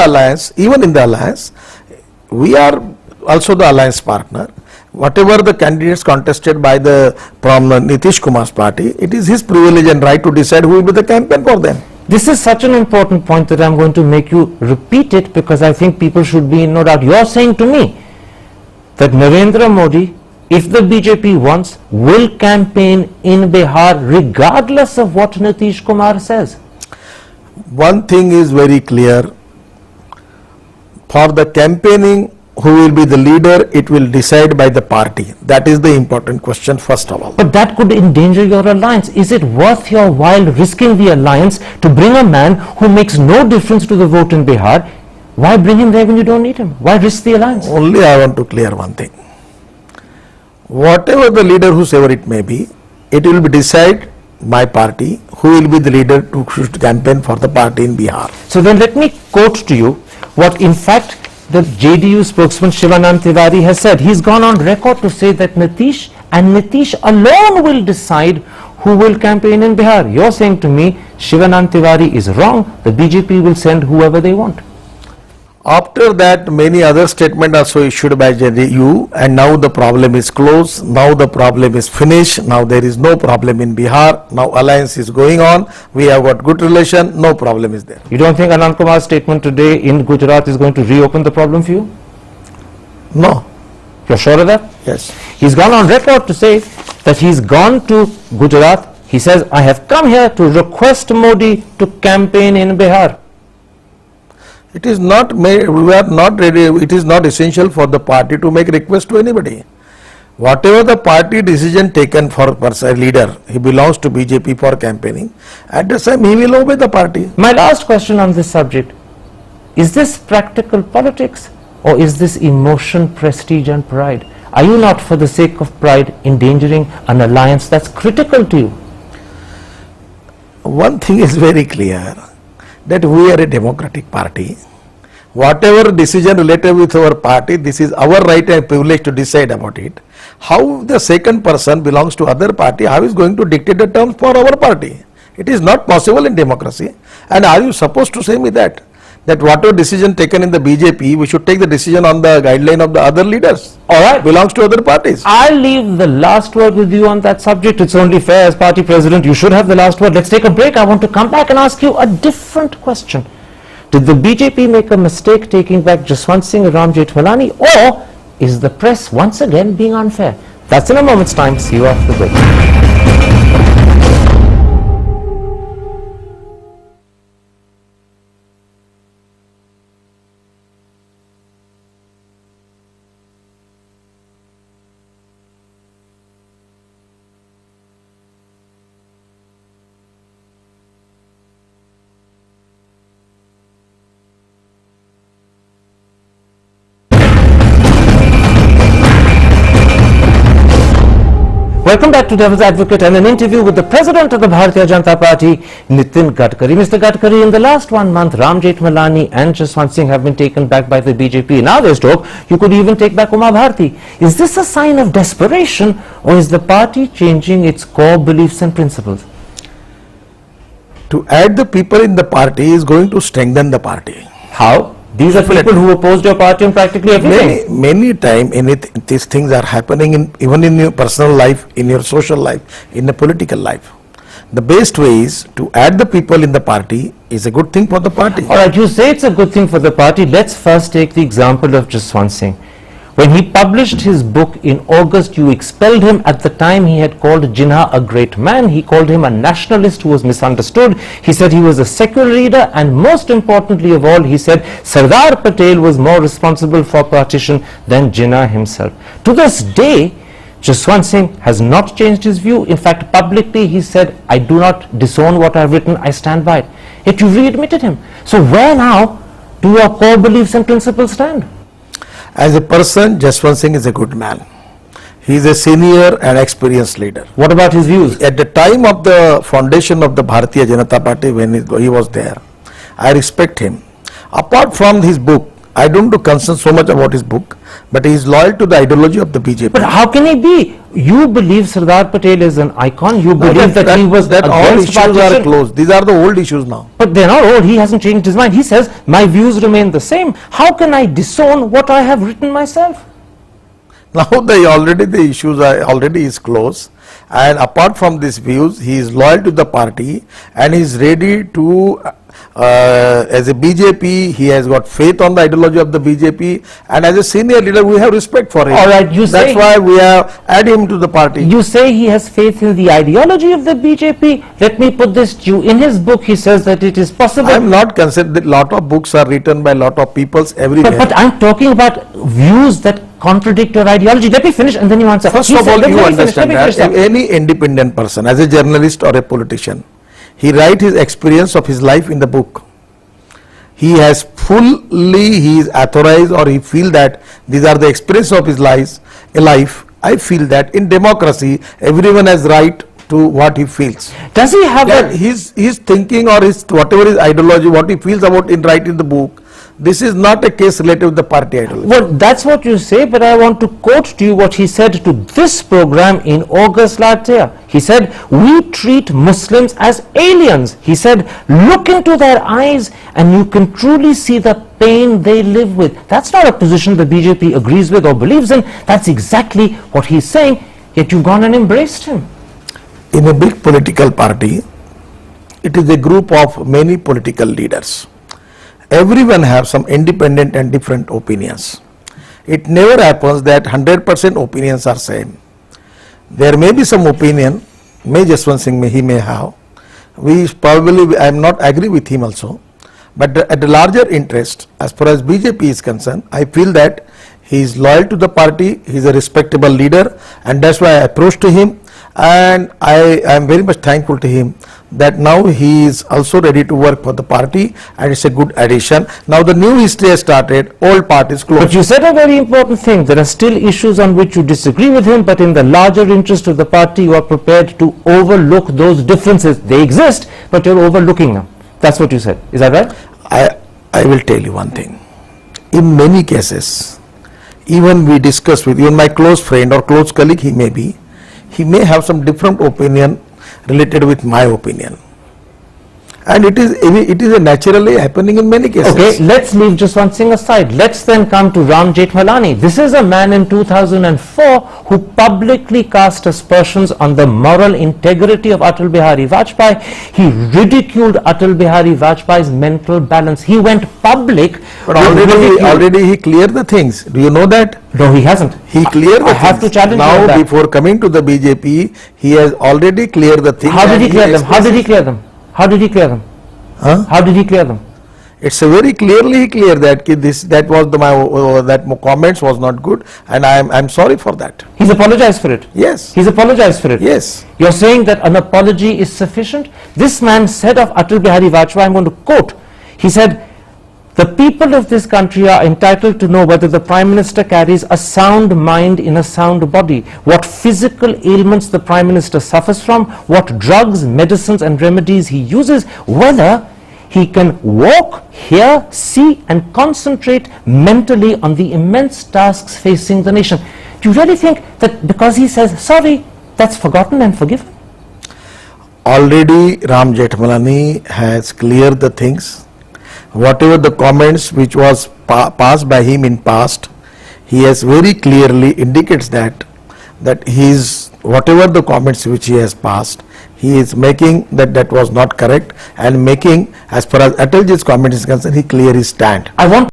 alliance, even in the alliance, we are also the alliance partner. Whatever the candidates contested by from Nitish Kumar's party, it is his privilege and right to decide who will be the campaign for them. This is such an important point that I'm going to make you repeat it, because I think people should be in no doubt. You're saying to me that Narendra Modi, if the BJP wants, will campaign in Bihar regardless of what Nitish Kumar says. One thing is very clear, for the campaigning, who will be the leader, it will decide by the party. That is the important question first of all. But that could endanger your alliance. Is it worth your while risking the alliance to bring a man who makes no difference to the vote in Bihar? Why bring him there when you don't need him? Why risk the alliance? Only I want to clear one thing. Whatever the leader, whosoever it may be, it will be decided by party who will be the leader to campaign for the party in Bihar. So then let me quote to you what in fact the JDU spokesman Shivanand Tiwari has said. He's gone on record to say that Nitish and Nitish alone will decide who will campaign in Bihar. You're saying to me Shivanand Tiwari is wrong, the BJP will send whoever they want. After that, many other statements also issued by JDU, and now the problem is closed, now the problem is finished, now there is no problem in Bihar, now alliance is going on, we have got good relation, no problem is there. You don't think Anand Kumar's statement today in Gujarat is going to reopen the problem for you? No. You're sure of that? Yes. He's gone on record to say that he's gone to Gujarat. He says, I have come here to request Modi to campaign in Bihar. It is not made, we are not ready, it is not essential for the party to make request to anybody. Whatever the party decision taken for person leader, he belongs to BJP for campaigning, at the same he will obey the party. My last question on this subject, is this practical politics or is this emotion, prestige and pride? Are you not, for the sake of pride, endangering an alliance that's critical to you? One thing is very clear, that we are a democratic party. Whatever decision related with our party, this is our right and privilege to decide about it. How the second person belongs to other party, how is going to dictate the terms for our party? It is not possible in democracy. And are you supposed to say me that whatever decision taken in the BJP, we should take the decision on the guideline of the other leaders? All right. Belongs to other parties. I'll leave the last word with you on that subject. It's only fair, as party president, you should have the last word. Let's take a break. I want to come back and ask you a different question. Did the BJP make a mistake taking back Jaswant Singh and Ram Jethmalani, or is the press once again being unfair? That's in a moment's time. See you after the break. Welcome back to Devil's Advocate and an interview with the President of the Bharatiya Janata Party, Nitin Gadkari. Mr. Gadkari, in the last 1 month, Ram Jethmalani and Jaswant Singh have been taken back by the BJP. Now there's talk you could even take back Uma Bharti. Is this a sign of desperation, or is the party changing its core beliefs and principles? To add the people in the party is going to strengthen the party. How? These are people who opposed your party on practically everything. Many times these things are happening even in your personal life, in your social life, in the political life. The best way is to add the people in the party is a good thing for the party. All right, you say it's a good thing for the party. Let's first take the example of Jaswant Singh. When he published his book in August, you expelled him. At the time, he had called Jinnah a great man. He called him a nationalist who was misunderstood. He said he was a secular leader, and most importantly of all, he said Sardar Patel was more responsible for partition than Jinnah himself. To this day, Jaswant Singh has not changed his view. In fact, publicly he said, I do not disown what I've written, I stand by it. Yet you readmitted him. So where now do your core beliefs and principles stand? As a person, Jaswant Singh is a good man. He is a senior and experienced leader. What about his views? At the time of the foundation of the Bharatiya Janata Party, when he was there, I respect him. Apart from his book, I don't do concern so much about his book, but he is loyal to the ideology of the BJP. But how can he be? You believe Sardar Patel is an icon. You No, believe that he was that all against issues are partition. closed. These are the old issues now. But they're not old. He hasn't changed his mind. He says, my views remain the same. How can I disown what I have written myself? Now the issues are already is closed, and apart from these views, he is loyal to the party and he is ready to. As a BJP, he has got faith on the ideology of the BJP, and as a senior leader, we have respect for him. All right, you That's say- why we have added him to the party. You say he has faith in the ideology of the BJP. Let me put this to you. In his book, he says that it is possible. I am not concerned that lot of books are written by lot of peoples everywhere. But I'm talking about views that contradict your ideology. Let me finish and then you answer. First He of said- all, let you me finish, understand let me that finish, if any independent person, as a journalist or a politician, he write his experience of his life in the book. He he is authorized, or he feel that these are the experience of his life. I feel that in democracy, everyone has right to what he feels. Does he have That a... his thinking or his whatever his ideology, what he feels about in writing the book, this is not a case related with the party ideology. Well, that's what you say, but I want to quote to you what he said to this program in August last year. He said, we treat Muslims as aliens. He said, look into their eyes and you can truly see the pain they live with. That's not a position the BJP agrees with or believes in. That's exactly what he's saying, yet you've gone and embraced him. In a big political party, it is a group of many political leaders. Everyone have some independent and different opinions. It never happens that 100% opinions are same. There may be some opinion, Jaswant Singh he may have. I am not agree with him also. But at the larger interest, as far as BJP is concerned, I feel that he is loyal to the party, he is a respectable leader, and that's why I approached to him, and I am very much thankful to him that now he is also ready to work for the party, and it's a good addition. Now the new history has started, old parties closed. But you said a very important thing. There are still issues on which you disagree with him, but in the larger interest of the party, you are prepared to overlook those differences. They exist, but you're overlooking them. That's what you said. Is that right? I will tell you one thing. In many cases, even we discuss with even my close friend or close colleague, he may have some different opinion related with my opinion, and it is a naturally happening in many cases. Okay, let's leave Jaswant Singh aside. Let's then come to Ram Jethmalani. This is a man in 2004 who publicly cast aspersions on the moral integrity of Atal Bihari Vajpayee. He ridiculed Atal Bihari Vajpayee's mental balance. He went public. But with ridicule. already he cleared the things. Do you know that? No, he hasn't. He cleared the I have things. to challenge you on Now that. before coming to the BJP, he has already cleared the things. How did and he clear them? How did he expressed- clear them? How did he clear them? Huh? How did he clear them? It's a very clearly clear that that was my comments was not good, and I'm sorry for that. He's apologized for it. Yes. He's apologized for it. Yes. You're saying that an apology is sufficient? This man said of Atal Bihari Vajpayee, I'm going to quote, he said, the people of this country are entitled to know whether the Prime Minister carries a sound mind in a sound body, what physical ailments the Prime Minister suffers from, what drugs, medicines and remedies he uses, whether he can walk, hear, see and concentrate mentally on the immense tasks facing the nation. Do you really think that because he says sorry, that's forgotten and forgiven? Already Ram Jethmalani has cleared the things. Whatever the comments which was passed by him in past, he has very clearly indicates that his whatever the comments which he has passed, he is making that was not correct, and making, as far as Atalji's comment is concerned, he clear his stand. I want